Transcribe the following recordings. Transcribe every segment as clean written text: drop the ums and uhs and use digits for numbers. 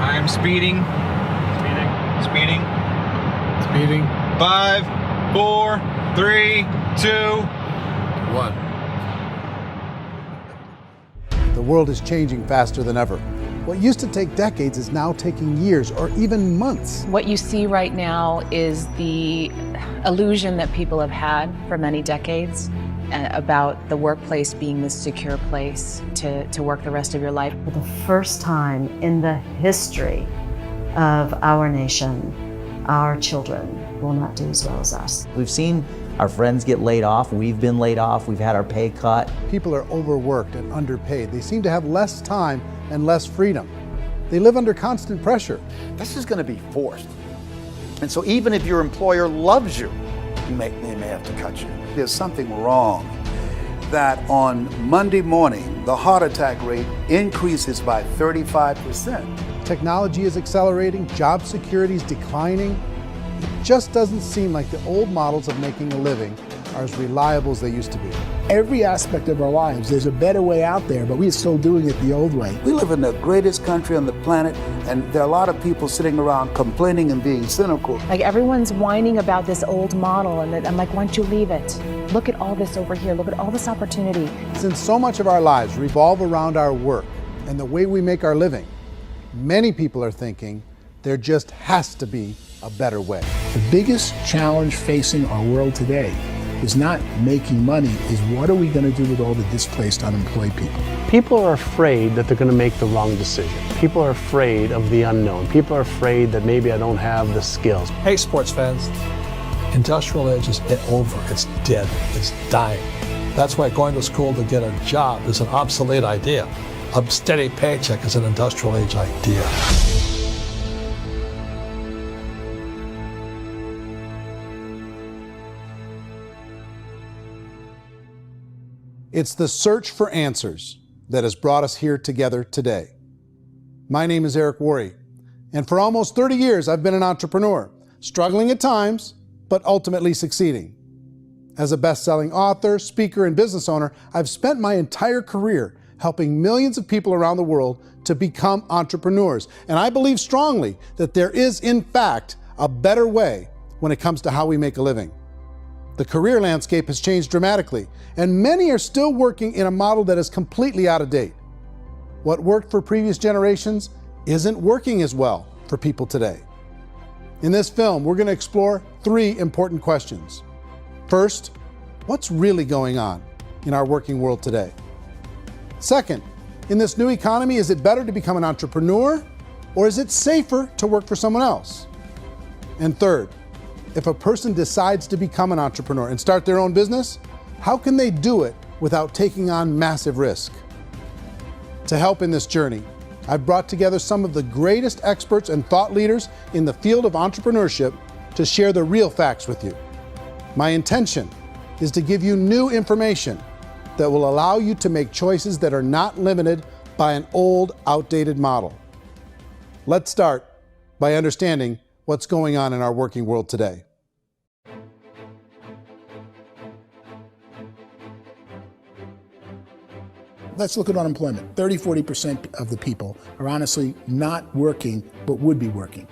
I am speeding. Speeding. Speeding. 5, 4, 3, 2, 1. The world is changing faster than ever. What used to take decades is now taking years or even months. What you see right now is the illusion that people have had for many decades about the workplace being this secure place to work the rest of your life. For the first time in the history of our nation, our children will not do as well as us. We've seen our friends get laid off, we've been laid off, we've had our pay cut. People are overworked and underpaid. They seem to have less time and less freedom. They live under constant pressure. This is going to be forced. And so even if your employer loves you, they may have to cut you. There's something wrong that on Monday morning, the heart attack rate increases by 35%. Technology is accelerating, job security is declining. It just doesn't seem like the old models of making a living are as reliable as they used to be. Every aspect of our lives, there's a better way out there, but we're still doing it the old way. We live in the greatest country on the planet, and there are a lot of people sitting around complaining and being cynical. Like everyone's whining about this old model, and I'm like, why don't you leave it? Look at all this over here. Look at all this opportunity. Since so much of our lives revolve around our work and the way we make our living, many people are thinking there just has to be a better way. The biggest challenge facing our world today is not making money, is what are we going to do with all the displaced, unemployed people? People are afraid that they're going to make the wrong decision. People are afraid of the unknown. People are afraid that maybe I don't have the skills. Hey, sports fans. Industrial age is over. It's dead. It's dying. That's why going to school to get a job is an obsolete idea. A steady paycheck is an industrial age idea. It's the search for answers that has brought us here together today. My name is Eric Worre, and for almost 30 years I've been an entrepreneur, struggling at times, but ultimately succeeding. As a best-selling author, speaker, and business owner, I've spent my entire career helping millions of people around the world to become entrepreneurs. And I believe strongly that there is, in fact, a better way when it comes to how we make a living. The career landscape has changed dramatically, and many are still working in a model that is completely out of date. What worked for previous generations isn't working as well for people today. In this film, we're going to explore 3 important questions. First, what's really going on in our working world today? Second, in this new economy, is it better to become an entrepreneur, or is it safer to work for someone else? And third, if a person decides to become an entrepreneur and start their own business, how can they do it without taking on massive risk? To help in this journey, I've brought together some of the greatest experts and thought leaders in the field of entrepreneurship to share the real facts with you. My intention is to give you new information that will allow you to make choices that are not limited by an old, outdated model. Let's start by understanding what's going on in our working world today. Let's look at unemployment. 30–40% of the people are honestly not working, but would be working.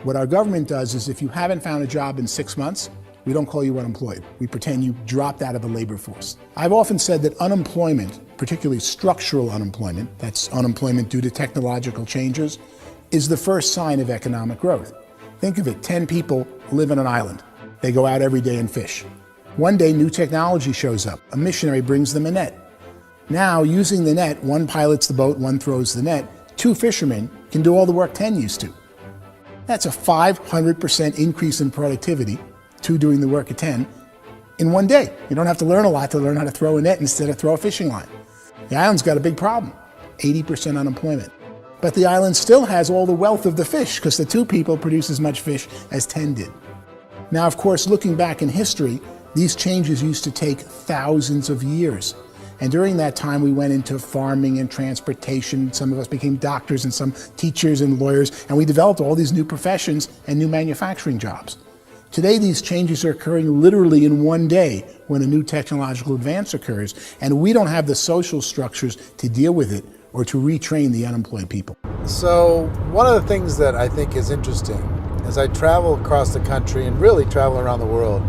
What our government does is if you haven't found a job in 6 months, we don't call you unemployed. We pretend you dropped out of the labor force. I've often said that unemployment, particularly structural unemployment, that's unemployment due to technological changes, is the first sign of economic growth. Think of it, 10 people live on an island. They go out every day and fish. One day, new technology shows up. A missionary brings them a net. Now, using the net, one pilots the boat, one throws the net. 2 fishermen can do all the work 10 used to. That's a 500% increase in productivity, 2 doing the work of 10, in one day. You don't have to learn a lot to learn how to throw a net instead of throw a fishing line. The island's got a big problem, 80% unemployment. But the island still has all the wealth of the fish because the 2 people produce as much fish as 10 did. Now, of course, looking back in history, these changes used to take thousands of years. And during that time, we went into farming and transportation. Some of us became doctors and some teachers and lawyers, and we developed all these new professions and new manufacturing jobs. Today, these changes are occurring literally in one day when a new technological advance occurs, and we don't have the social structures to deal with it or to retrain the unemployed people. So one of the things that I think is interesting as I travel across the country and really travel around the world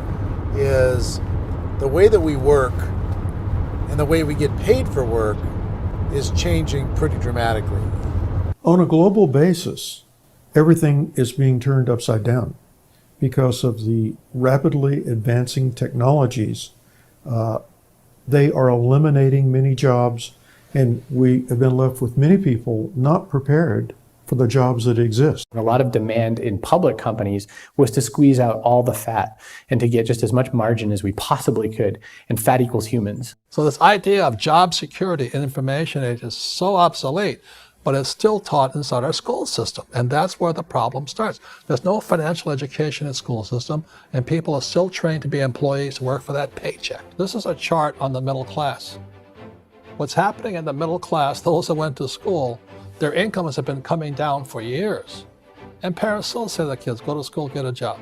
is the way that we work and the way we get paid for work is changing pretty dramatically. On a global basis, everything is being turned upside down because of the rapidly advancing technologies. They are eliminating many jobs, and we have been left with many people not prepared for the jobs that exist. A lot of demand in public companies was to squeeze out all the fat and to get just as much margin as we possibly could, and fat equals humans. So this idea of job security in information age is so obsolete, but it's still taught inside our school system. And that's where the problem starts. There's no financial education in the school system, and people are still trained to be employees to work for that paycheck. This is a chart on the middle class. What's happening in the middle class, those that went to school, their incomes have been coming down for years. And parents still say to their kids, go to school, get a job.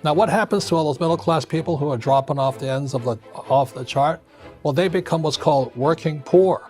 Now what happens to all those middle class people who are dropping off the ends of off the chart? Well, they become what's called working poor.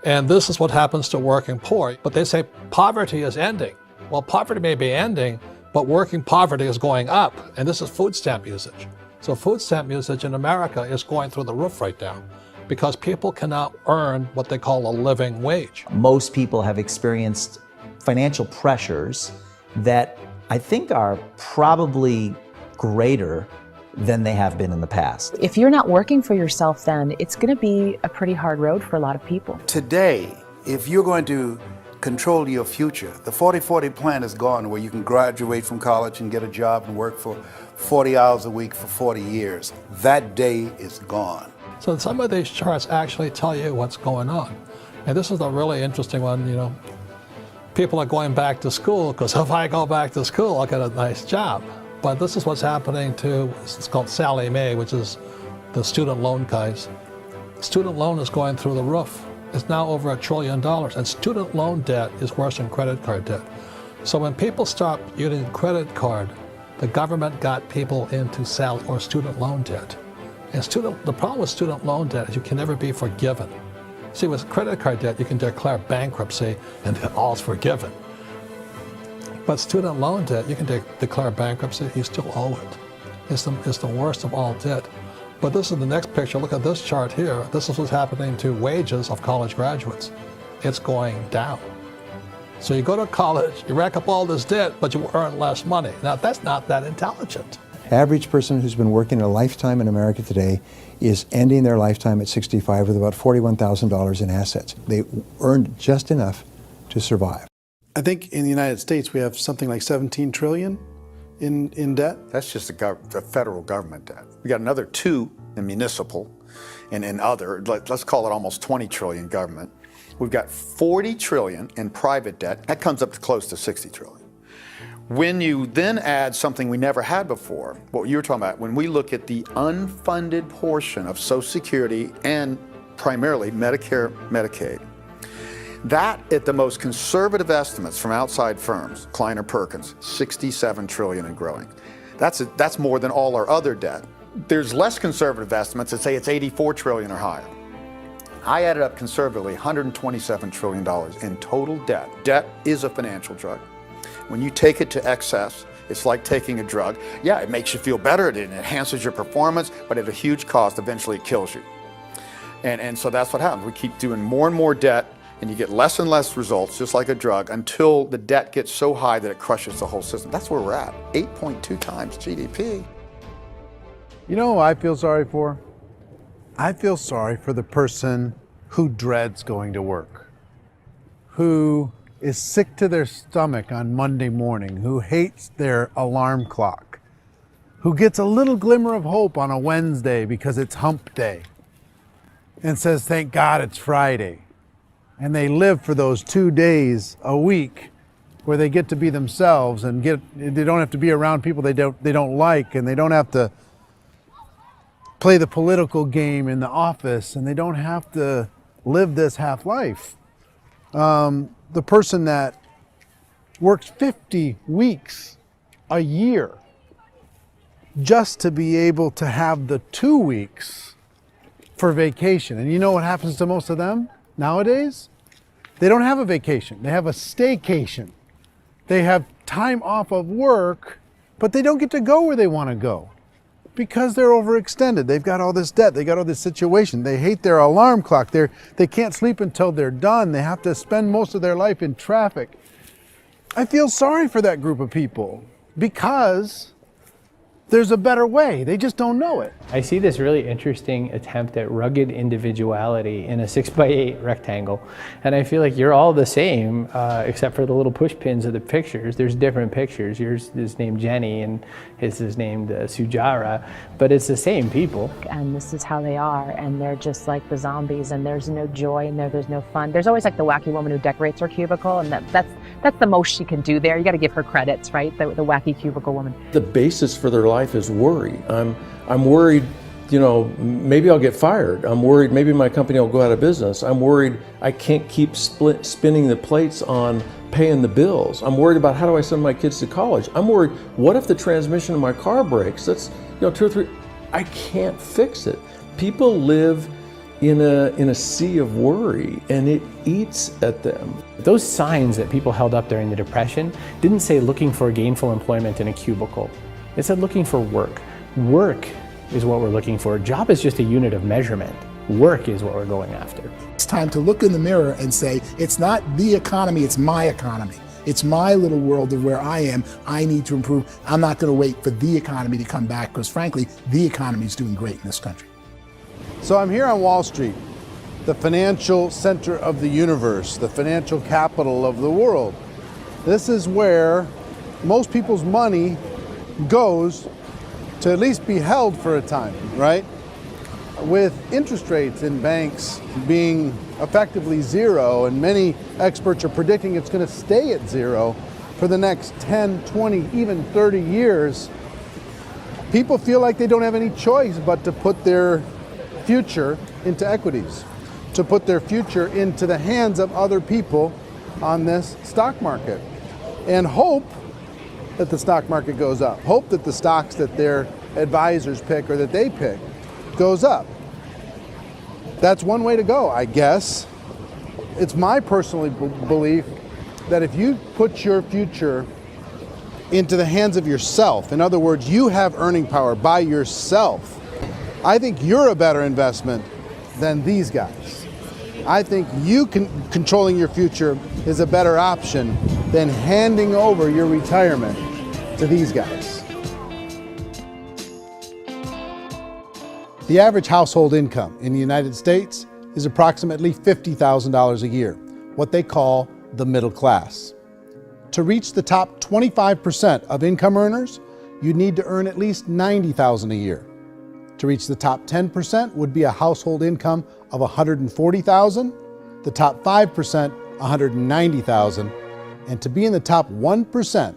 And this is what happens to working poor. But they say poverty is ending. Well, poverty may be ending, but working poverty is going up. And this is food stamp usage. So food stamp usage in America is going through the roof right now because people cannot earn what they call a living wage. Most people have experienced financial pressures that I think are probably greater than they have been in the past. If you're not working for yourself, then it's going to be a pretty hard road for a lot of people. Today, if you're going to control your future, the 40-40 plan is gone where you can graduate from college and get a job and work for 40 hours a week for 40 years. That day is gone. So some of these charts actually tell you what's going on. And this is a really interesting one, you know. People are going back to school because if I go back to school, I'll get a nice job. But this is what's happening to, it's called Sallie Mae, which is the student loan guys. Student loan is going through the roof. It's now over $1 trillion, and student loan debt is worse than credit card debt. So when people stopped using credit card, the government got people into student loan debt. And the problem with student loan debt is you can never be forgiven. See, with credit card debt, you can declare bankruptcy and then all's forgiven. But student loan debt, you can declare bankruptcy, you still owe it. It's the worst of all debt. But this is the next picture. Look at this chart here. This is what's happening to wages of college graduates. It's going down. So you go to college, you rack up all this debt, but you earn less money. Now, that's not that intelligent. Average person who's been working a lifetime in America today is ending their lifetime at 65 with about $41,000 in assets. They earned just enough to survive. I think in the United States we have something like 17 trillion in debt. That's just the federal government debt. We got another 2 in municipal and in other, let's call it almost 20 trillion government. We've got 40 trillion in private debt. That comes up to close to 60 trillion. When you then add something we never had before, what you were talking about, when we look at the unfunded portion of Social Security and primarily Medicare, Medicaid, that at the most conservative estimates from outside firms, Kleiner Perkins, 67 trillion and growing. That's more than all our other debt. There's less conservative estimates that say it's 84 trillion or higher. I added up conservatively $127 trillion in total debt. Debt is a financial drug. When you take it to excess, it's like taking a drug. Yeah, it makes you feel better, it enhances your performance, but at a huge cost, eventually it kills you. And so that's what happens. We keep doing more and more debt, and you get less and less results, just like a drug, until the debt gets so high that it crushes the whole system. That's where we're at, 8.2 times GDP. You know who I feel sorry for? I feel sorry for the person who dreads going to work, who is sick to their stomach on Monday morning, who hates their alarm clock, who gets a little glimmer of hope on a Wednesday because it's hump day and says, thank God it's Friday. And they live for those 2 days a week where they get to be themselves and they don't have to be around people they don't like, and they don't have to play the political game in the office, and they don't have to live this half life. The person that works 50 weeks a year just to be able to have the 2 weeks for vacation. And you know what happens to most of them nowadays? They don't have a vacation. They have a staycation. They have time off of work, but they don't get to go where they want to go because they're overextended. They've got all this debt. They got all this situation. They hate their alarm clock. They can't sleep until they're done. They have to spend most of their life in traffic. I feel sorry for that group of people because there's a better way. They just don't know it. I see this really interesting attempt at rugged individuality in a 6x8 rectangle. And I feel like you're all the same, except for the little push pins of the pictures. There's different pictures. Yours is named Jenny and his is named Sujara, but it's the same people. And this is how they are, and they're just like the zombies, and there's no joy in there, there's no fun. There's always like the wacky woman who decorates her cubicle, and that's the most she can do there. You got to give her credits, right? The wacky cubicle woman. The basis for their life is worry. I'm worried, maybe I'll get fired. I'm worried maybe my company will go out of business. I'm worried I can't keep spinning the plates on paying the bills. I'm worried about how do I send my kids to college. I'm worried, what if the transmission of my car breaks? That's 2 or 3, I can't fix it. People live in a sea of worry, and it eats at them. Those signs that people held up during the Depression didn't say looking for gainful employment in a cubicle. It said looking for work. Work is what we're looking for. Job is just a unit of measurement. Work is what we're going after. It's time to look in the mirror and say, it's not the economy, it's my economy. It's my little world of where I am. I need to improve. I'm not going to wait for the economy to come back because frankly, the economy is doing great in this country. So I'm here on Wall Street, the financial center of the universe, the financial capital of the world. This is where most people's money goes to at least be held for a time, right? With interest rates in banks being effectively zero, and many experts are predicting it's going to stay at zero for the next 10, 20, even 30 years, people feel like they don't have any choice but to put their future into equities, to put their future into the hands of other people on this stock market, and hope that the stock market goes up, hope that the stocks that their advisors pick or that they pick goes up. That's one way to go, I guess. It's my personal belief that if you put your future into the hands of yourself, in other words, you have earning power by yourself, I think you're a better investment than these guys. I think you controlling your future is a better option than handing over your retirement to these guys. The average household income in the United States is approximately $50,000 a year, what they call the middle class. To reach the top 25% of income earners, you'd need to earn at least $90,000 a year. To reach the top 10% would be a household income of $140,000, the top 5%, $190,000, and to be in the top 1%,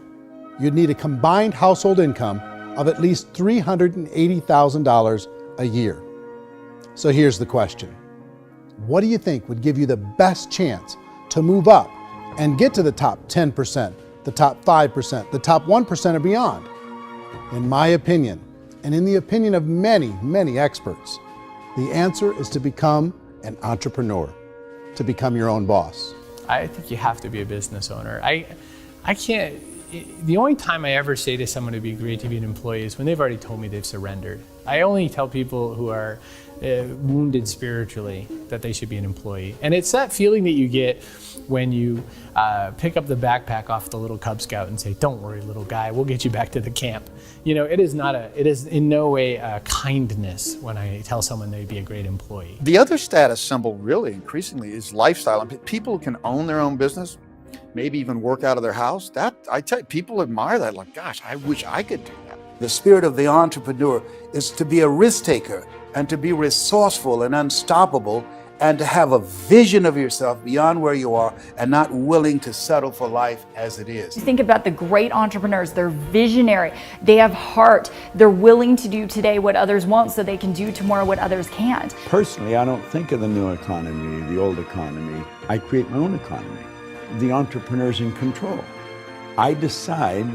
you'd need a combined household income of at least $380,000 a year. So here's the question. What do you think would give you the best chance to move up and get to the top 10%, the top 5%, the top 1% or beyond? In my opinion, and in the opinion of many, many experts, the answer is to become an entrepreneur, to become your own boss. I think you have to be a business owner. I can't, the only time I ever say to someone it'd be great to be an employee is when they've already told me they've surrendered. I only tell people who are wounded spiritually that they should be an employee. And it's that feeling that you get when you pick up the backpack off the little Cub Scout and say, "Don't worry, little guy, we'll get you back to the camp." It is in no way a kindness when I tell someone they'd be a great employee. The other status symbol really increasingly is lifestyle. And people can own their own business, maybe even work out of their house. That, I tell you, people admire that, like, gosh, I wish I could do that. The spirit of the entrepreneur is to be a risk taker and to be resourceful and unstoppable and to have a vision of yourself beyond where you are and not willing to settle for life as it is. Think about the great entrepreneurs. They're visionary. They have heart. They're willing to do today what others won't so they can do tomorrow what others can't. Personally, I don't think of the new economy, the old economy. I create my own economy. The entrepreneur's in control. I decide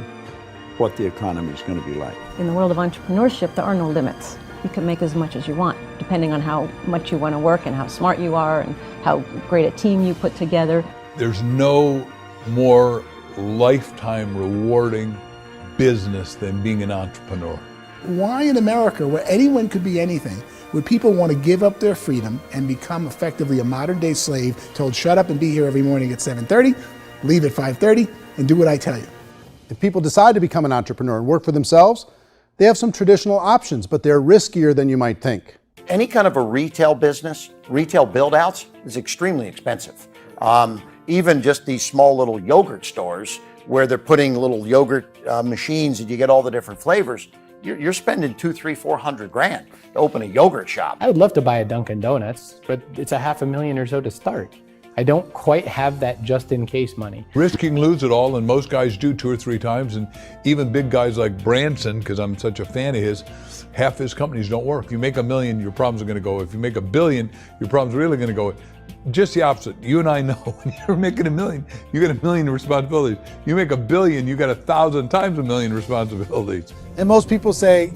what the economy is going to be like. In the world of entrepreneurship, there are no limits. You can make as much as you want, depending on how much you want to work and how smart you are and how great a team you put together. There's no more lifetime rewarding business than being an entrepreneur. Why in America, where anyone could be anything, would people want to give up their freedom and become effectively a modern day slave, told shut up and be here every morning at 7:30, leave at 5:30, and do what I tell you? If people decide to become an entrepreneur and work for themselves, they have some traditional options, but they're riskier than you might think. Any kind of a retail business, retail build-outs is extremely expensive. Even just these small little yogurt stores where they're putting little yogurt machines and you get all the different flavors, you're spending $200,000, $300,000, $400,000 to open a yogurt shop. I would love to buy a Dunkin' Donuts, but it's $500,000 or so to start. I don't quite have that just in case money. Risking lose it all, and most guys do 2 or 3 times, and even big guys like Branson, because I'm such a fan of his, half his companies don't work. If you make $1 million, your problems are going to go. If you make $1 billion, your problems are really going to go. Just the opposite. You and I know when you're making $1 million, you get $1 million responsibilities. You make $1 billion, you got 1,000 times $1 million responsibilities. And most people say,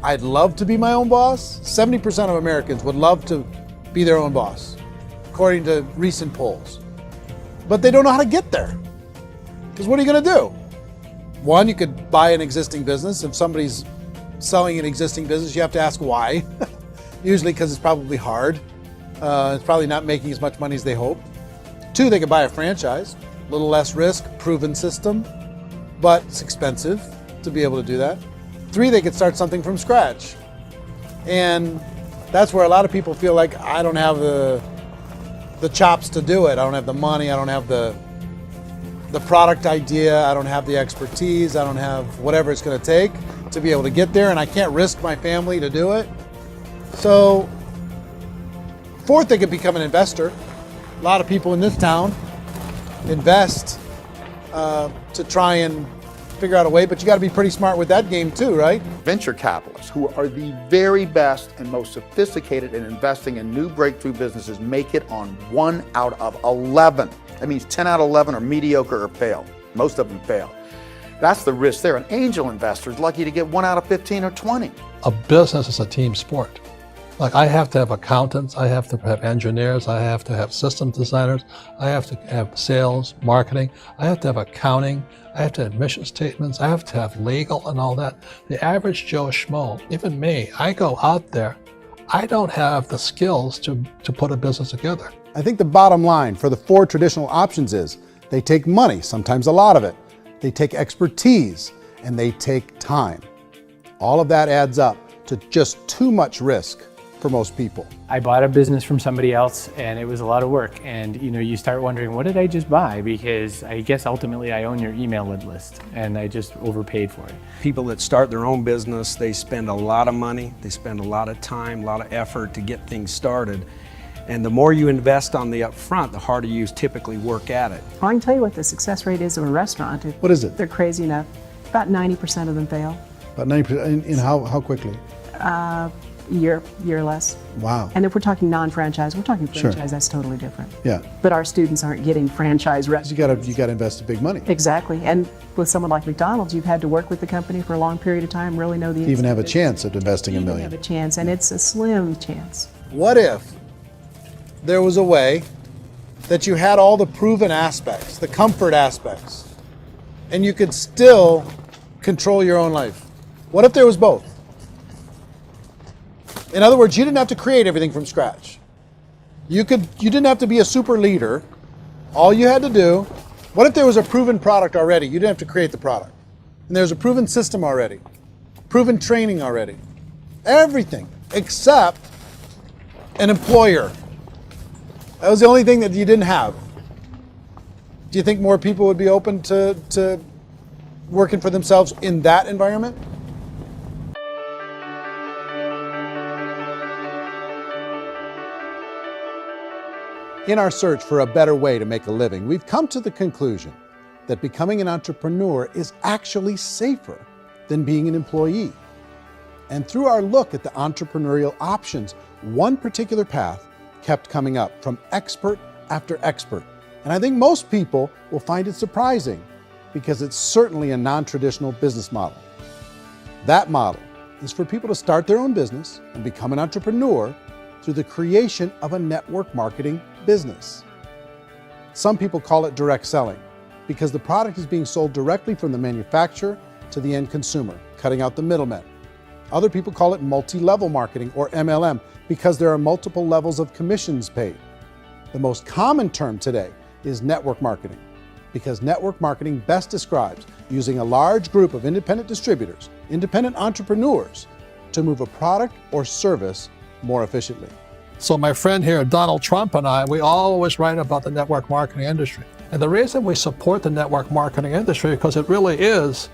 I'd love to be my own boss. 70% of Americans would love to be their own boss, according to recent polls. But they don't know how to get there. Because what are you going to do? One, you could buy an existing business. If somebody's selling an existing business, you have to ask why. Usually because it's probably hard. It's probably not making as much money as they hope. 2, they could buy a franchise. A little less risk, proven system, but it's expensive to be able to do that. 3, they could start something from scratch. And that's where a lot of people feel like, I don't have the chops to do it. I don't have the money. I don't have the product idea. I don't have the expertise. I don't have whatever it's going to take to be able to get there, and I can't risk my family to do it. So 4th, they could become an investor. A lot of people in this town invest to try and figure out a way, but you got to be pretty smart with that game too, right? Venture capitalists, who are the very best and most sophisticated in investing in new breakthrough businesses, make it on 1 out of 11. That means 10 out of 11 are mediocre or fail. Most of them fail. That's the risk there. An angel investor is lucky to get 1 out of 15 or 20. A business is a team sport. Like, I have to have accountants, I have to have engineers, I have to have systems designers, I have to have sales, marketing, I have to have accounting, I have to have mission statements, I have to have legal and all that. The average Joe Schmo, even me, I go out there, I don't have the skills to put a business together. I think the bottom line for the 4 traditional options is they take money, sometimes a lot of it. They take expertise, and they take time. All of that adds up to just too much risk for most people. I bought a business from somebody else and it was a lot of work. And you start wondering, what did I just buy? Because I guess ultimately I own your email list and I just overpaid for it. People that start their own business, they spend a lot of money, they spend a lot of time, a lot of effort to get things started. And the more you invest on the upfront, the harder you typically work at it. I can tell you what the success rate is of a restaurant. What is it? They're crazy enough. About 90% of them fail. About 90%, in how quickly? Year less. Wow. And if we're talking non-franchise, we're talking franchise, Sure. That's totally different. Yeah. But our students aren't getting franchise restaurants. You got to invest big money. Exactly. And with someone like McDonald's, you've had to work with the company for a long period of time, really know the To even have a business. chance at investing $1 million. Have a chance, and it's a slim chance. What if there was a way that you had all the proven aspects, the comfort aspects, and you could still control your own life? What if there was both? In other words, you didn't have to create everything from scratch. You didn't have to be a super leader. All you had to do, what if there was a proven product already? You didn't have to create the product. And there's a proven system already, proven training already. Everything except an employer. That was the only thing that you didn't have. Do you think more people would be open to working for themselves in that environment? In our search for a better way to make a living, we've come to the conclusion that becoming an entrepreneur is actually safer than being an employee. And through our look at the entrepreneurial options, one particular path kept coming up from expert after expert. And I think most people will find it surprising because it's certainly a non-traditional business model. That model is for people to start their own business and become an entrepreneur through the creation of a network marketing business. Some people call it direct selling because the product is being sold directly from the manufacturer to the end consumer, cutting out the middlemen. Other people call it multi-level marketing, or MLM, because there are multiple levels of commissions paid. The most common term today is network marketing, because network marketing best describes using a large group of independent distributors, independent entrepreneurs, to move a product or service more efficiently. So my friend here, Donald Trump, and I, we always write about the network marketing industry. And the reason we support the network marketing industry is because it really is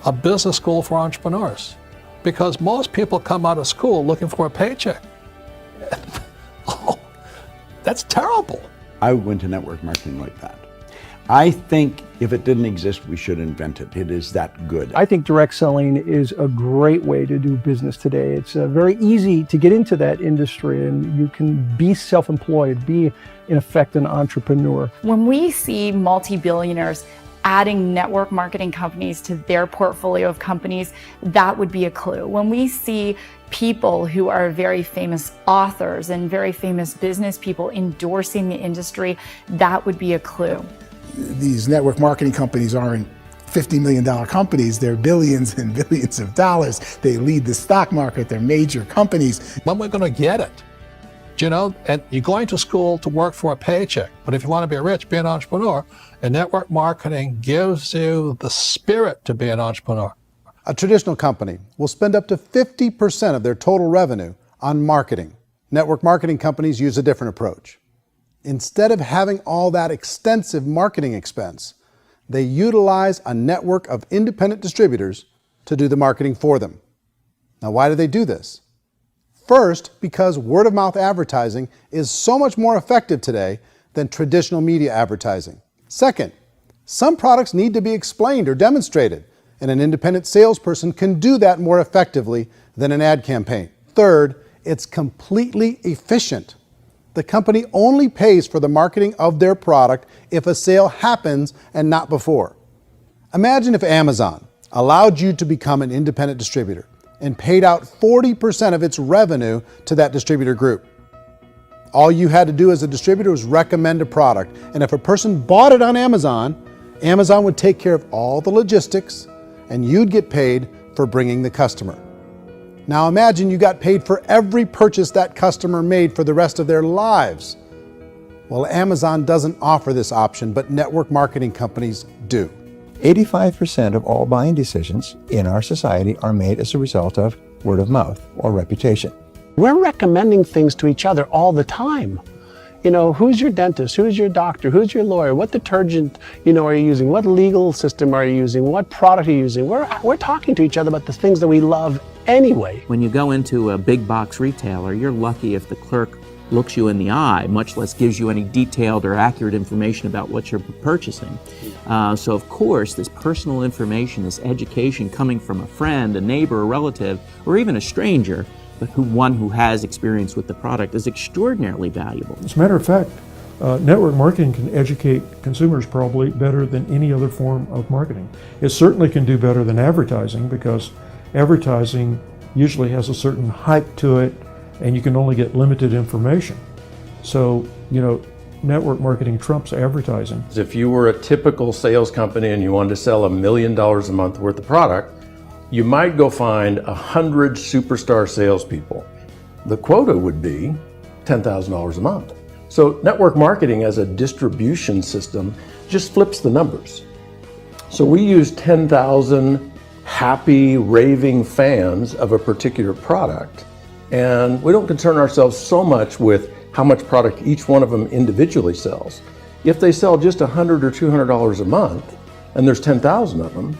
a business school for entrepreneurs. Because most people come out of school looking for a paycheck. Oh, that's terrible. I went to network marketing like that. I think if it didn't exist, we should invent it. It is that good. I think direct selling is a great way to do business today. It's very easy to get into that industry, and you can be self-employed, be in effect an entrepreneur. When we see multi-billionaires adding network marketing companies to their portfolio of companies, that would be a clue. When we see people who are very famous authors and very famous business people endorsing the industry, that would be a clue. These network marketing companies aren't $50 million companies, they're billions and billions of dollars. They lead the stock market, they're major companies. When we're going to get it? You know, and you're going to school to work for a paycheck, but if you want to be rich, be an entrepreneur, and network marketing gives you the spirit to be an entrepreneur. A traditional company will spend up to 50% of their total revenue on marketing. Network marketing companies use a different approach. Instead of having all that extensive marketing expense, they utilize a network of independent distributors to do the marketing for them. Now, why do they do this? First, because word-of-mouth advertising is so much more effective today than traditional media advertising. Second, some products need to be explained or demonstrated, and an independent salesperson can do that more effectively than an ad campaign. Third, it's completely efficient. The company only pays for the marketing of their product if a sale happens and not before. Imagine if Amazon allowed you to become an independent distributor and paid out 40% of its revenue to that distributor group. All you had to do as a distributor was recommend a product, and if a person bought it on Amazon, Amazon would take care of all the logistics and you'd get paid for bringing the customer. Now imagine you got paid for every purchase that customer made for the rest of their lives. Well, Amazon doesn't offer this option, but network marketing companies do. 85% of all buying decisions in our society are made as a result of word of mouth or reputation. We're recommending things to each other all the time. You know, who's your dentist? Who's your doctor? Who's your lawyer? What detergent, are you using? What legal system are you using? What product are you using? We're talking to each other about the things that we love anyway. When you go into a big box retailer, you're lucky if the clerk looks you in the eye, much less gives you any detailed or accurate information about what you're purchasing. So of course, this personal information, this education coming from a friend, a neighbor, a relative, or even a stranger, but one who has experience with the product is extraordinarily valuable. As a matter of fact, network marketing can educate consumers probably better than any other form of marketing. It certainly can do better than advertising, because advertising usually has a certain hype to it and you can only get limited information. So, network marketing trumps advertising. If you were a typical sales company and you wanted to sell $1 million a month worth of product, you might go find 100 superstar salespeople. The quota would be $10,000 a month. So network marketing as a distribution system just flips the numbers. So we use 10,000 happy, raving fans of a particular product, and we don't concern ourselves so much with how much product each one of them individually sells. If they sell just $100 or $200 a month, and there's 10,000 of them,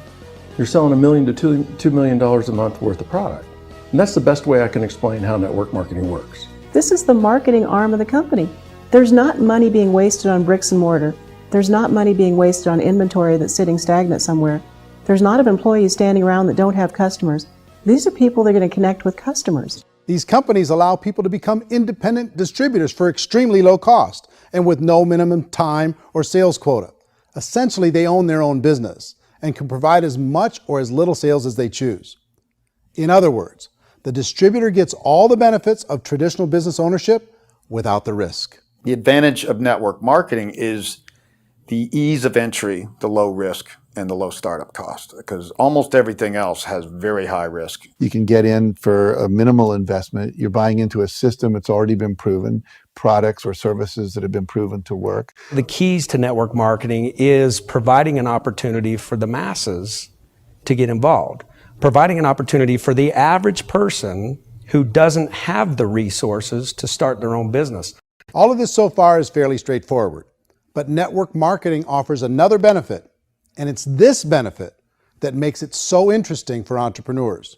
you're selling $1 million to $2 million a month worth of product. And that's the best way I can explain how network marketing works. This is the marketing arm of the company. There's not money being wasted on bricks and mortar. There's not money being wasted on inventory that's sitting stagnant somewhere. There's not of employees standing around that don't have customers. These are people that are going to connect with customers. These companies allow people to become independent distributors for extremely low cost and with no minimum time or sales quota. Essentially, they own their own business and can provide as much or as little sales as they choose. In other words, the distributor gets all the benefits of traditional business ownership without the risk. The advantage of network marketing is the ease of entry, the low risk, and the low startup cost, because almost everything else has very high risk. You can get in for a minimal investment. You're buying into a system that's already been proven, products or services that have been proven to work. The keys to network marketing is providing an opportunity for the masses to get involved, providing an opportunity for the average person who doesn't have the resources to start their own business. All of this so far is fairly straightforward, but network marketing offers another benefit, and it's this benefit that makes it so interesting for entrepreneurs.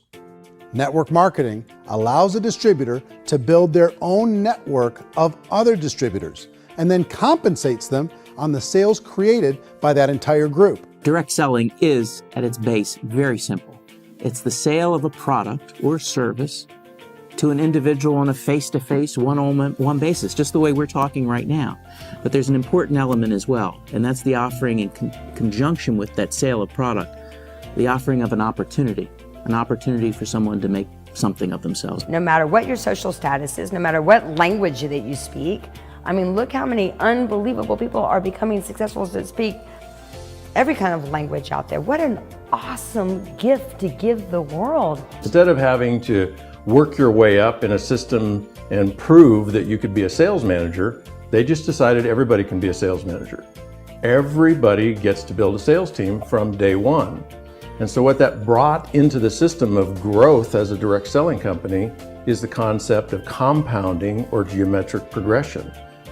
Network marketing allows a distributor to build their own network of other distributors and then compensates them on the sales created by that entire group. Direct selling is, at its base, very simple. It's the sale of a product or service to an individual on a face-to-face, one-on-one basis, just the way we're talking right now. But there's an important element as well, and that's the offering in conjunction with that sale of product, the offering of an opportunity for someone to make something of themselves. No matter what your social status is, no matter what language that you speak, I mean, look how many unbelievable people are becoming successful that speak every kind of language out there. What an awesome gift to give the world. Instead of having to work your way up in a system and prove that you could be a sales manager, they just decided everybody can be a sales manager. Everybody gets to build a sales team from day one. And so what that brought into the system of growth as a direct selling company is the concept of compounding or geometric progression.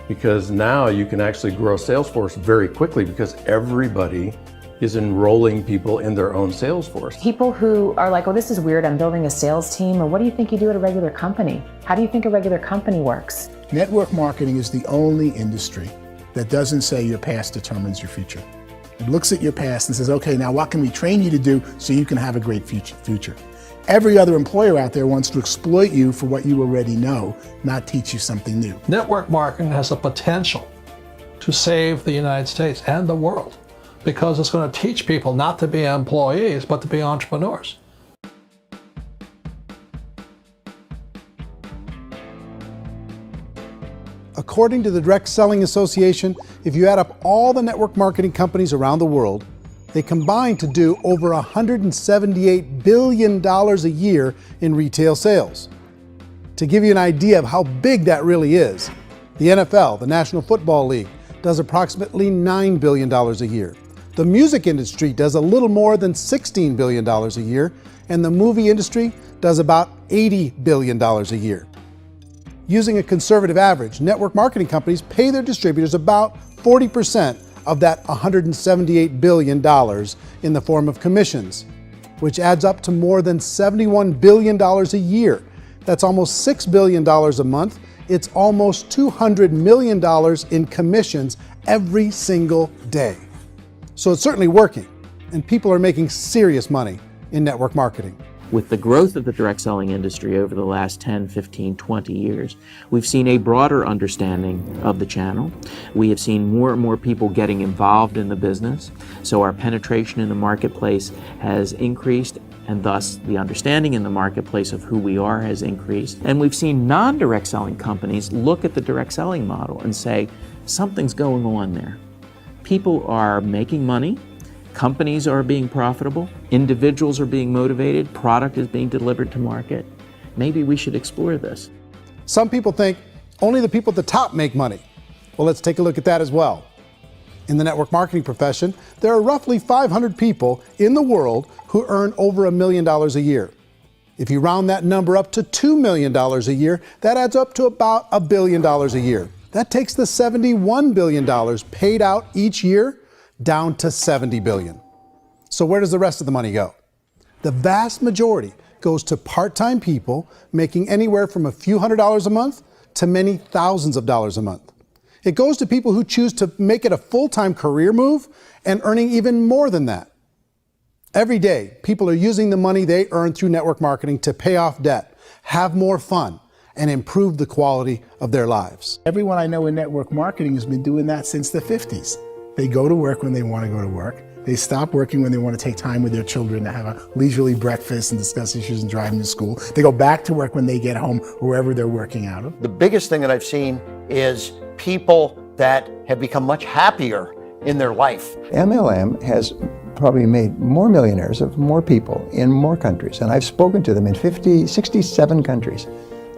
Because now you can actually grow a sales force very quickly because everybody is enrolling people in their own sales force. People who are like, oh, this is weird, I'm building a sales team, or what do you think you do at a regular company? How do you think a regular company works? Network marketing is the only industry that doesn't say your past determines your future. It looks at your past and says, okay, now what can we train you to do so you can have a great future? Every other employer out there wants to exploit you for what you already know, not teach you something new. Network marketing has the potential to save the United States and the world, because it's going to teach people not to be employees, but to be entrepreneurs. According to the Direct Selling Association, if you add up all the network marketing companies around the world, they combine to do over $178 billion a year in retail sales. To give you an idea of how big that really is, the NFL, the National Football League, does approximately $9 billion a year. The music industry does a little more than $16 billion a year, and the movie industry does about $80 billion a year. Using a conservative average, network marketing companies pay their distributors about 40% of that $178 billion in the form of commissions, which adds up to more than $71 billion a year. That's almost $6 billion a month. It's almost $200 million in commissions every single day. So it's certainly working, and people are making serious money in network marketing. With the growth of the direct selling industry over the last 10, 15, 20 years, we've seen a broader understanding of the channel. We have seen more and more people getting involved in the business, so our penetration in the marketplace has increased, and thus the understanding in the marketplace of who we are has increased. And we've seen non-direct selling companies look at the direct selling model and say, something's going on there. People are making money, companies are being profitable, individuals are being motivated, product is being delivered to market. Maybe we should explore this. Some people think only the people at the top make money. Well, let's take a look at that as well. In the network marketing profession, there are roughly 500 people in the world who earn over $1 million a year. If you round that number up to $2 million a year, that adds up to about $1 billion a year. That takes the $71 billion paid out each year down to $70 billion. So where does the rest of the money go? The vast majority goes to part-time people making anywhere from a few $100s a month to many thousands of dollars a month. It goes to people who choose to make it a full-time career move and earning even more than that. Every day, people are using the money they earn through network marketing to pay off debt, have more fun, and improve the quality of their lives. Everyone I know in network marketing has been doing that since the 50s. They go to work when they want to go to work. They stop working when they want to take time with their children to have a leisurely breakfast and discuss issues and drive them to school. They go back to work when they get home, wherever they're working out of. The biggest thing that I've seen is people that have become much happier in their life. MLM has probably made more millionaires of more people in more countries, and I've spoken to them in 67 countries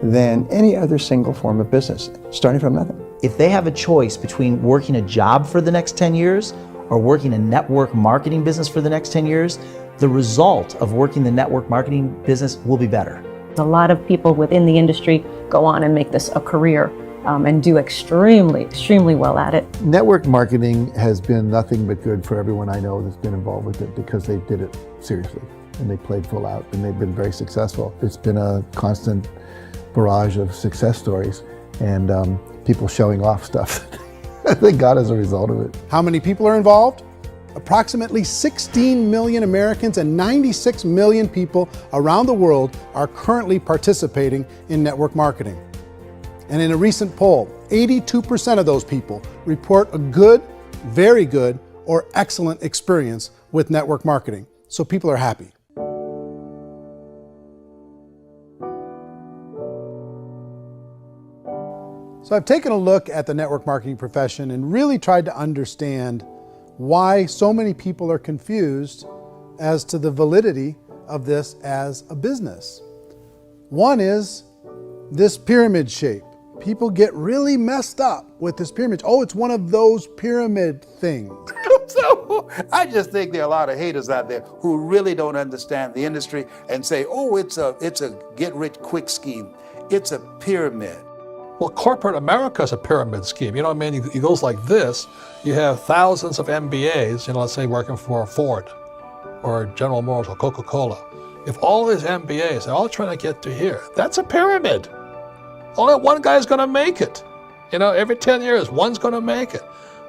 than any other single form of business, starting from nothing. If they have a choice between working a job for the next 10 years or working a network marketing business for the next 10 years, the result of working the network marketing business will be better. A lot of people within the industry go on and make this a career and do extremely well at it. Network marketing has been nothing but good for everyone I know that's been involved with it because they did it seriously and they played full out and they've been very successful. It's been a constant barrage of success stories and people showing off stuff that they got as a result of it. How many people are involved? Approximately 16 million Americans and 96 million people around the world are currently participating in network marketing. And in a recent poll, 82% of those people report a good, very good, or excellent experience with network marketing. So people are happy. So I've taken a look at the network marketing profession and really tried to understand why so many people are confused as to the validity of this as a business. One is this pyramid shape. People get really messed up with this pyramid. Oh, it's one of those pyramid things. So I just think there are a lot of haters out there who really don't understand the industry and say, oh, it's a get-rich-quick scheme. It's a pyramid. Well, corporate America is a pyramid scheme. You know what I mean? It goes like this. You have thousands of MBAs, let's say working for Ford or General Motors or Coca-Cola. If all these MBAs, they're all trying to get to here, that's a pyramid. Only one guy's going to make it. Every 10 years, one's going to make it.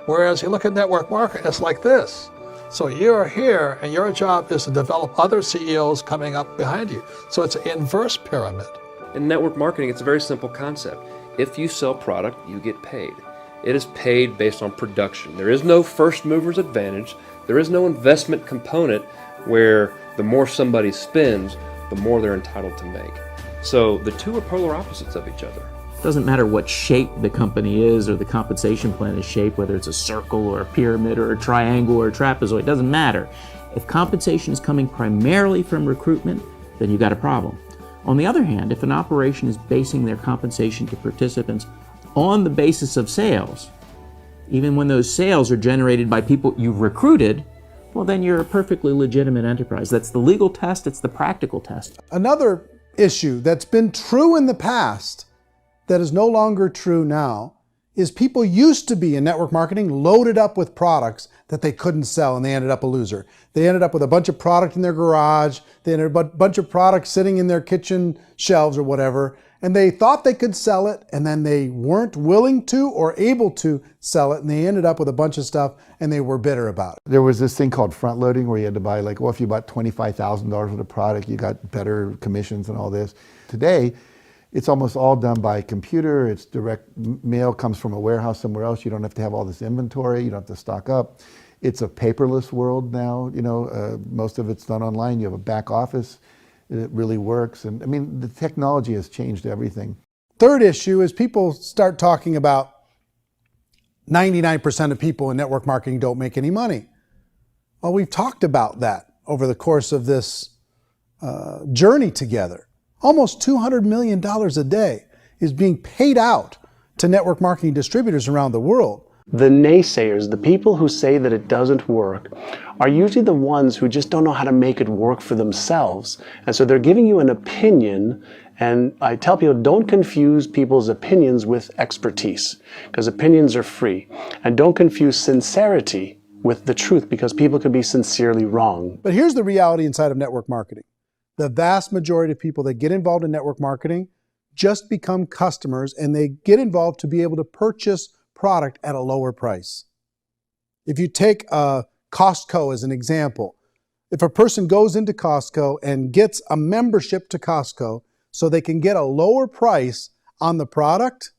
Whereas you look at network marketing, it's like this. So you're here, and your job is to develop other CEOs coming up behind you. So it's an inverse pyramid. In network marketing, it's a very simple concept. If you sell product, you get paid. It is paid based on production. There is no first mover's advantage. There is no investment component where the more somebody spends, the more they're entitled to make. So the two are polar opposites of each other. It doesn't matter what shape the company is or the compensation plan is shaped, whether it's a circle or a pyramid or a triangle or a trapezoid, it doesn't matter. If compensation is coming primarily from recruitment, then you've got a problem. On the other hand, if an operation is basing their compensation to participants on the basis of sales, even when those sales are generated by people you've recruited, well, then you're a perfectly legitimate enterprise. That's the legal test, it's the practical test. Another issue that's been true in the past that is no longer true now is people used to be in network marketing loaded up with products that they couldn't sell and they ended up a loser. They ended up with a bunch of product in their garage, they ended up with a bunch of products sitting in their kitchen shelves or whatever, and they thought they could sell it and then they weren't willing to or able to sell it and they ended up with a bunch of stuff and they were bitter about it. There was this thing called front loading where you had to buy if you bought $25,000 worth of product, you got better commissions and all this. Today, it's almost all done by computer. It's direct mail comes from a warehouse somewhere else. You don't have to have all this inventory. You don't have to stock up. It's a paperless world now. Most of it's done online. You have a back office. It really works. And I mean, the technology has changed everything. Third issue is people start talking about 99% of people in network marketing don't make any money. Well, we've talked about that over the course of this journey together. Almost $200 million a day is being paid out to network marketing distributors around the world. The naysayers, the people who say that it doesn't work, are usually the ones who just don't know how to make it work for themselves. And so they're giving you an opinion, and I tell people, don't confuse people's opinions with expertise, because opinions are free. And don't confuse sincerity with the truth, because people could be sincerely wrong. But here's the reality inside of network marketing. The vast majority of people that get involved in network marketing just become customers, and they get involved to be able to purchase product at a lower price. If you take Costco as an example, if a person goes into Costco and gets a membership to Costco so they can get a lower price on the product,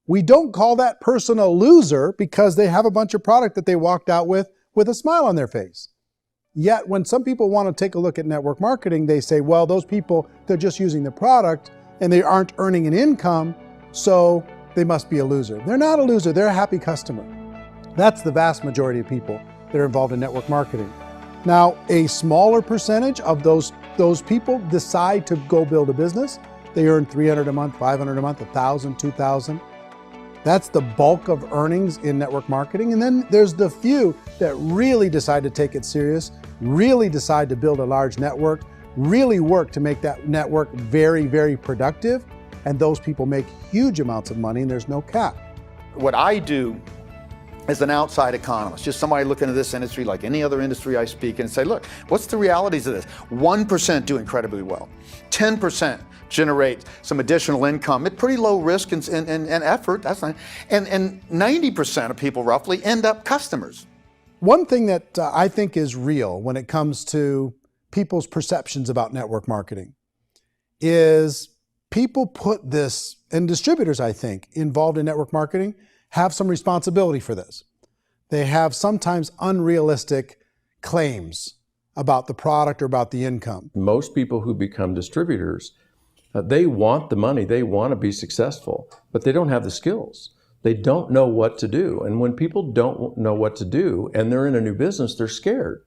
we don't call that person a loser because they have a bunch of product that they walked out with a smile on their face. Yet when some people want to take a look at network marketing, they say, well, those people, they're just using the product and they aren't earning an income, so they must be a loser. They're not a loser, they're a happy customer. That's the vast majority of people that are involved in network marketing. Now, a smaller percentage of those people decide to go build a business. They earn $300 a month, $500 a month, $1,000, $2,000. That's the bulk of earnings in network marketing. And then there's the few that really decide to take it serious, really decide to build a large network, really work to make that network very, very productive. And those people make huge amounts of money and there's no cap. What I do as an outside economist, just somebody looking at this industry like any other industry I speak in and say, look, what's the realities of this? 1% do incredibly well. 10% generate some additional income at pretty low risk and effort. That's not, and 90% of people roughly end up customers. One thing that I think is real when it comes to people's perceptions about network marketing is people put this, and distributors, I think, involved in network marketing have some responsibility for this. They have sometimes unrealistic claims about the product or about the income. Most people who become distributors, they want the money, they want to be successful, but they don't have the skills. They don't know what to do. And when people don't know what to do and they're in a new business, they're scared.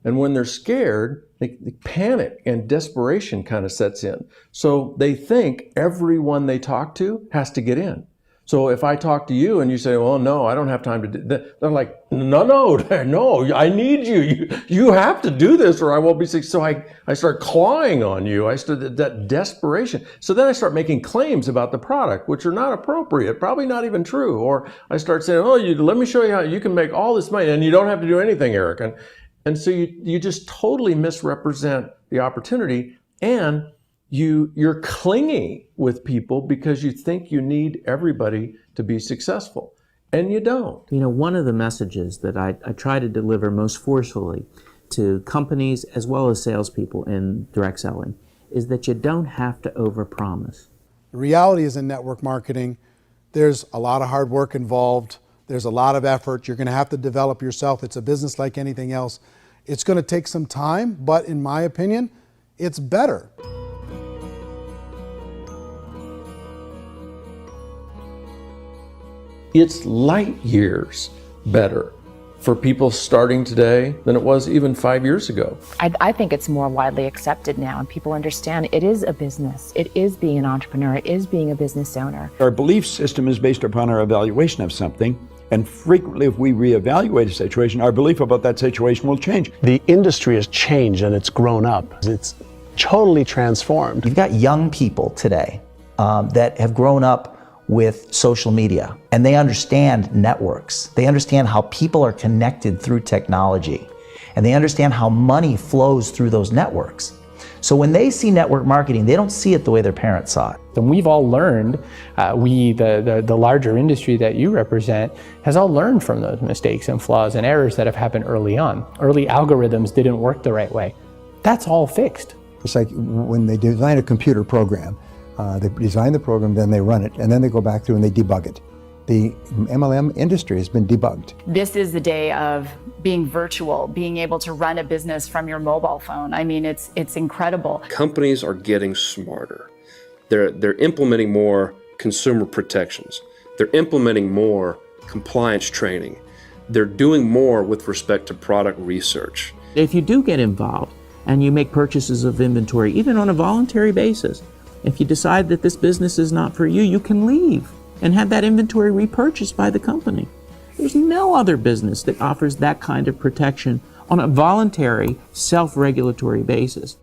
And when they're scared, they panic and desperation kind of sets in. So they think everyone they talk to has to get in. So if I talk to you and you say, well, no, I don't have time to do that, they're like, no, I need you. You have to do this or I won't be successful. So I start clawing on you. I start that desperation. So then I start making claims about the product, which are not appropriate, probably not even true. Or I start saying, oh, let me show you how you can make all this money and you don't have to do anything, Eric. And so you just totally misrepresent the opportunity, and you're clingy with people because you think you need everybody to be successful, and you don't. You know, one of the messages that I try to deliver most forcefully to companies as well as salespeople in direct selling is that you don't have to overpromise. The reality is in network marketing, there's a lot of hard work involved. There's a lot of effort. You're going to have to develop yourself. It's a business like anything else. It's going to take some time, but in my opinion, it's better. It's light years better for people starting today than it was even 5 years ago. I think it's more widely accepted now, and people understand it is a business. It is being an entrepreneur. It is being a business owner. Our belief system is based upon our evaluation of something. And frequently, if we reevaluate a situation, our belief about that situation will change. The industry has changed and it's grown up. It's totally transformed. You've got young people today that have grown up with social media, and they understand networks. They understand how people are connected through technology, and they understand how money flows through those networks. So when they see network marketing, they don't see it the way their parents saw it. And we've all learned, the larger industry that you represent, has all learned from those mistakes and flaws and errors that have happened early on. Early algorithms didn't work the right way. That's all fixed. It's like when they design a computer program, they design the program, then they run it, and then they go back through and they debug it. The MLM industry has been debugged. This is the day of being virtual, being able to run a business from your mobile phone. I mean, it's incredible. Companies are getting smarter. They're implementing more consumer protections. They're implementing more compliance training. They're doing more with respect to product research. If you do get involved and you make purchases of inventory, even on a voluntary basis, if you decide that this business is not for you, you can leave and have that inventory repurchased by the company. There's no other business that offers that kind of protection on a voluntary, self-regulatory basis.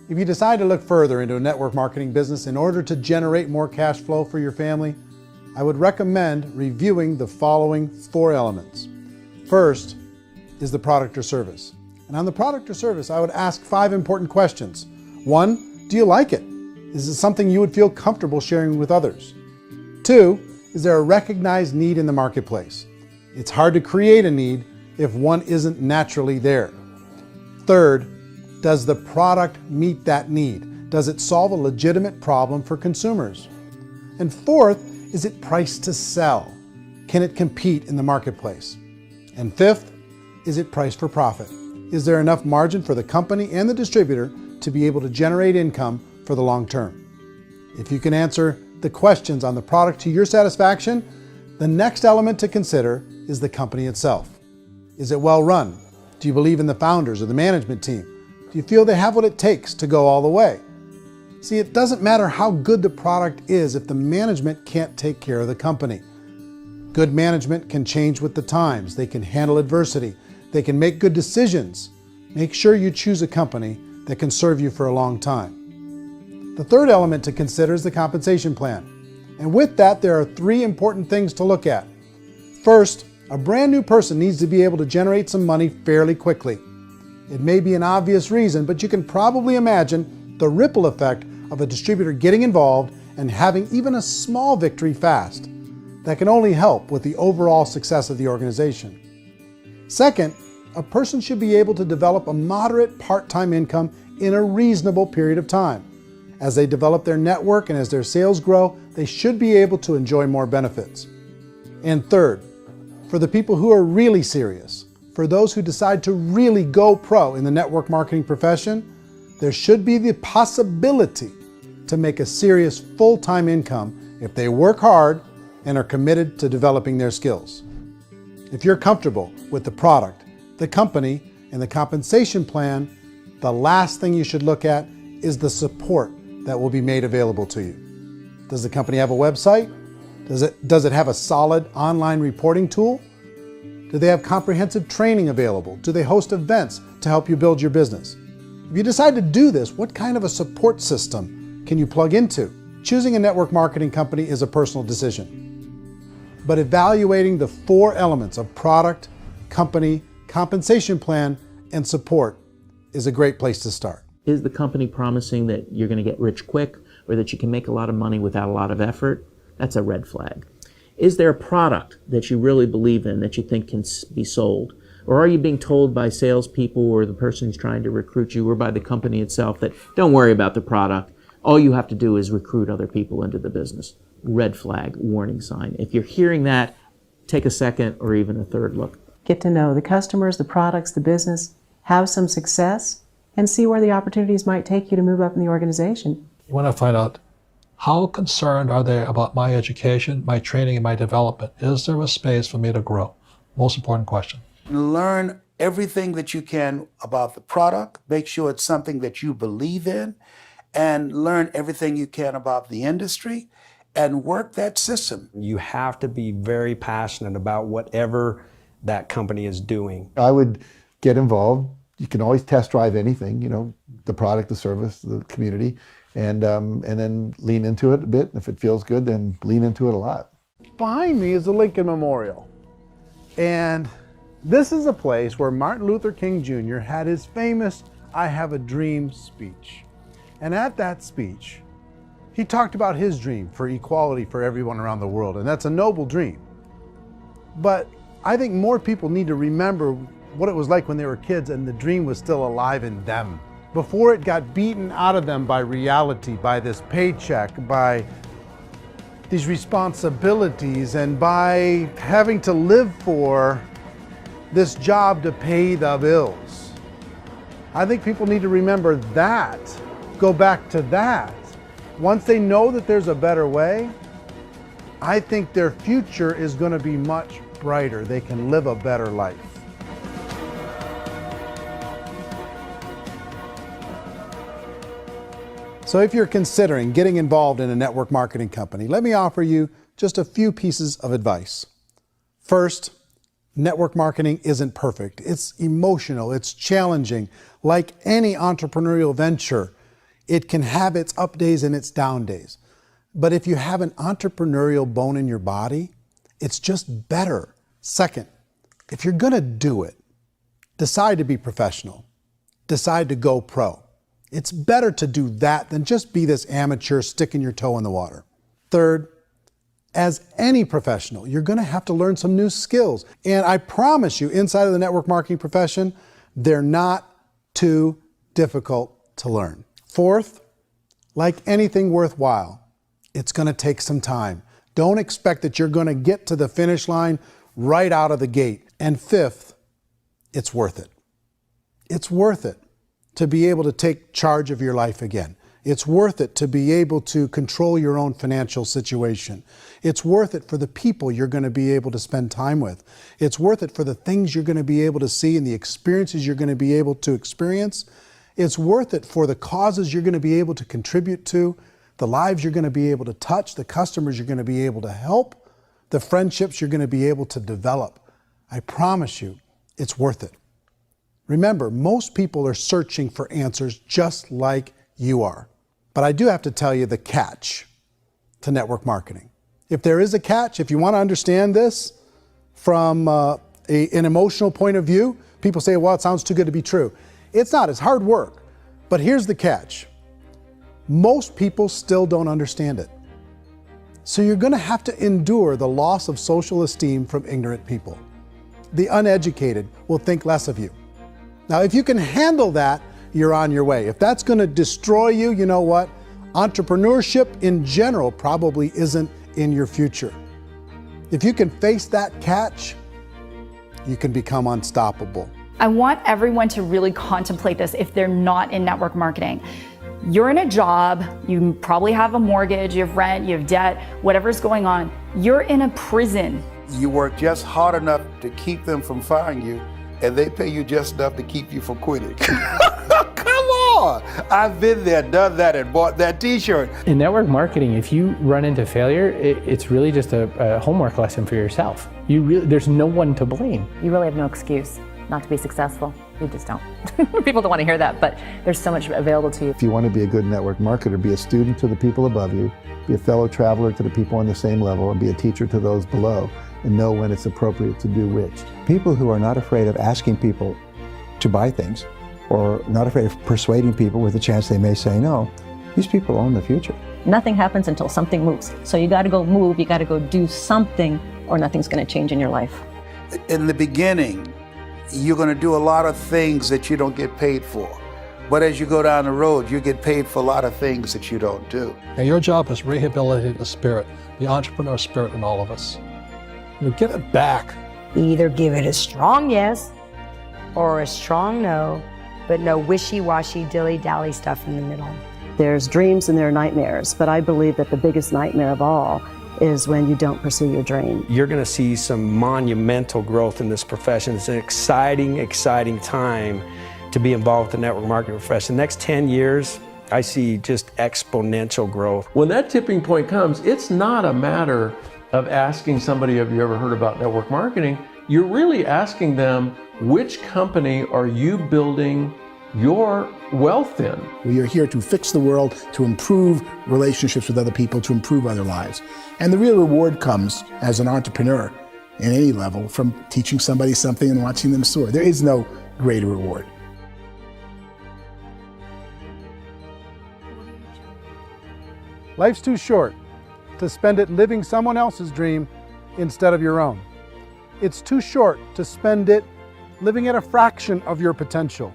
If you decide to look further into a network marketing business in order to generate more cash flow for your family, I would recommend reviewing the following 4 elements. First is the product or service. And on the product or service, I would ask 5 important questions. 1, do you like it? Is it something you would feel comfortable sharing with others? 2, is there a recognized need in the marketplace? It's hard to create a need if one isn't naturally there. 3rd, does the product meet that need? Does it solve a legitimate problem for consumers? And 4th, is it priced to sell? Can it compete in the marketplace? And 5th, is it priced for profit? Is there enough margin for the company and the distributor to be able to generate income for the long term? If you can answer the questions on the product to your satisfaction, the next element to consider is the company itself. Is it well run? Do you believe in the founders or the management team? Do you feel they have what it takes to go all the way? See, it doesn't matter how good the product is if the management can't take care of the company. Good management can change with the times. They can handle adversity. They can make good decisions. Make sure you choose a company that can serve you for a long time. The third element to consider is the compensation plan. And with that, there are 3 important things to look at. First, a brand new person needs to be able to generate some money fairly quickly. It may be an obvious reason, but you can probably imagine the ripple effect of a distributor getting involved and having even a small victory fast. That can only help with the overall success of the organization. Second, a person should be able to develop a moderate part-time income in a reasonable period of time. As they develop their network and as their sales grow, they should be able to enjoy more benefits. And third, for the people who are really serious, for those who decide to really go pro in the network marketing profession, there should be the possibility to make a serious full-time income if they work hard and are committed to developing their skills. If you're comfortable with the product, the company, and the compensation plan, the last thing you should look at is the support that will be made available to you. Does the company have a website? Does it have a solid online reporting tool? Do they have comprehensive training available? Do they host events to help you build your business? If you decide to do this, what kind of a support system can you plug into? Choosing a network marketing company is a personal decision. But evaluating the 4 elements of product, company, compensation plan, and support is a great place to start. Is the company promising that you're going to get rich quick or that you can make a lot of money without a lot of effort? That's a red flag. Is there a product that you really believe in that you think can be sold? Or are you being told by salespeople or the person who's trying to recruit you or by the company itself that don't worry about the product, all you have to do is recruit other people into the business? Red flag, warning sign. If you're hearing that, take a second or even a third look. Get to know the customers, the products, the business, have some success, and see where the opportunities might take you to move up in the organization. You want to find out how concerned are they about my education, my training, and my development? Is there a space for me to grow? Most important question. Learn everything that you can about the product. Make sure it's something that you believe in, and learn everything you can about the industry and work that system. You have to be very passionate about whatever that company is doing. I would get involved. You can always test drive anything, the product, the service, the community, and then lean into it a bit. If it feels good, then lean into it a lot. Behind me is the Lincoln Memorial. And this is a place where Martin Luther King Jr. had his famous "I Have a Dream" speech. And at that speech, he talked about his dream for equality for everyone around the world, and that's a noble dream. But I think more people need to remember what it was like when they were kids and the dream was still alive in them. Before it got beaten out of them by reality, by this paycheck, by these responsibilities, and by having to live for this job to pay the bills. I think people need to remember that, go back to that. Once they know that there's a better way, I think their future is going to be much brighter. They can live a better life. So if you're considering getting involved in a network marketing company, let me offer you just a few pieces of advice. First, network marketing isn't perfect. It's emotional, it's challenging. Like any entrepreneurial venture, it can have its up days and its down days. But if you have an entrepreneurial bone in your body, it's just better. Second, if you're gonna do it, decide to be professional. Decide to go pro. It's better to do that than just be this amateur sticking your toe in the water. Third, as any professional, you're gonna have to learn some new skills. And I promise you, inside of the network marketing profession, they're not too difficult to learn. Fourth, like anything worthwhile, it's gonna take some time. Don't expect that you're gonna get to the finish line right out of the gate. And fifth, it's worth it. It's worth it to be able to take charge of your life again. It's worth it to be able to control your own financial situation. It's worth it for the people you're going to be able to spend time with. It's worth it for the things you're going to be able to see and the experiences you're going to be able to experience. It's worth it for the causes you're going to be able to contribute to, the lives you're going to be able to touch, the customers you're going to be able to help, the friendships you're going to be able to develop. I promise you, it's worth it. Remember, most people are searching for answers just like you are. But I do have to tell you the catch to network marketing. If there is a catch, if you want to understand this from an emotional point of view, people say, well, it sounds too good to be true. It's not, it's hard work. But here's the catch. Most people still don't understand it. So you're going to have to endure the loss of social esteem from ignorant people. The uneducated will think less of you. Now, if you can handle that, you're on your way. If that's going to destroy you, you know what? Entrepreneurship in general probably isn't in your future. If you can face that catch, you can become unstoppable. I want everyone to really contemplate this if they're not in network marketing. You're in a job, you probably have a mortgage, you have rent, you have debt, whatever's going on. You're in a prison. You work just hard enough to keep them from firing you, and they pay you just enough to keep you from quitting. Come on! I've been there, done that, and bought that t-shirt. In network marketing, if you run into failure, it's really just a homework lesson for yourself. There's no one to blame. You really have no excuse not to be successful. You just don't. People don't want to hear that, but there's so much available to you. If you want to be a good network marketer, be a student to the people above you, be a fellow traveler to the people on the same level, and be a teacher to those below, and know when it's appropriate to do which. People who are not afraid of asking people to buy things, or not afraid of persuading people with a chance they may say no, these people own the future. Nothing happens until something moves. So you got to go move, you got to go do something, or nothing's going to change in your life. In the beginning, you're going to do a lot of things that you don't get paid for. But as you go down the road, you get paid for a lot of things that you don't do. And your job is rehabilitate the spirit, the entrepreneur spirit in all of us. Get it back. Either give it a strong yes or a strong no, but no wishy-washy, dilly-dally stuff in the middle. There's dreams and there are nightmares, but I believe that the biggest nightmare of all is when you don't pursue your dream. You're going to see some monumental growth in this profession. It's an exciting, exciting time to be involved with the network marketing profession. The next 10 years, I see just exponential growth. When that tipping point comes, it's not a matter of asking somebody, have you ever heard about network marketing? You're really asking them, which company are you building your wealth in? We are here to fix the world, to improve relationships with other people, to improve other lives. And the real reward comes as an entrepreneur in any level from teaching somebody something and watching them soar. There is no greater reward. Life's too short to spend it living someone else's dream instead of your own. It's too short to spend it living at a fraction of your potential.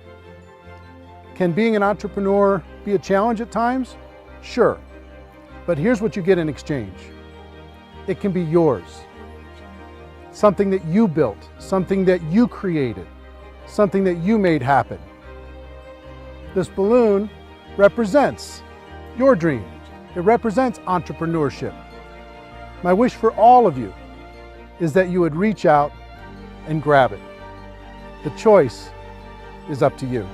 Can being an entrepreneur be a challenge at times? Sure. But here's what you get in exchange. It can be yours. Something that you built, something that you created, something that you made happen. This balloon represents your dream. It represents entrepreneurship. My wish for all of you is that you would reach out and grab it. The choice is up to you.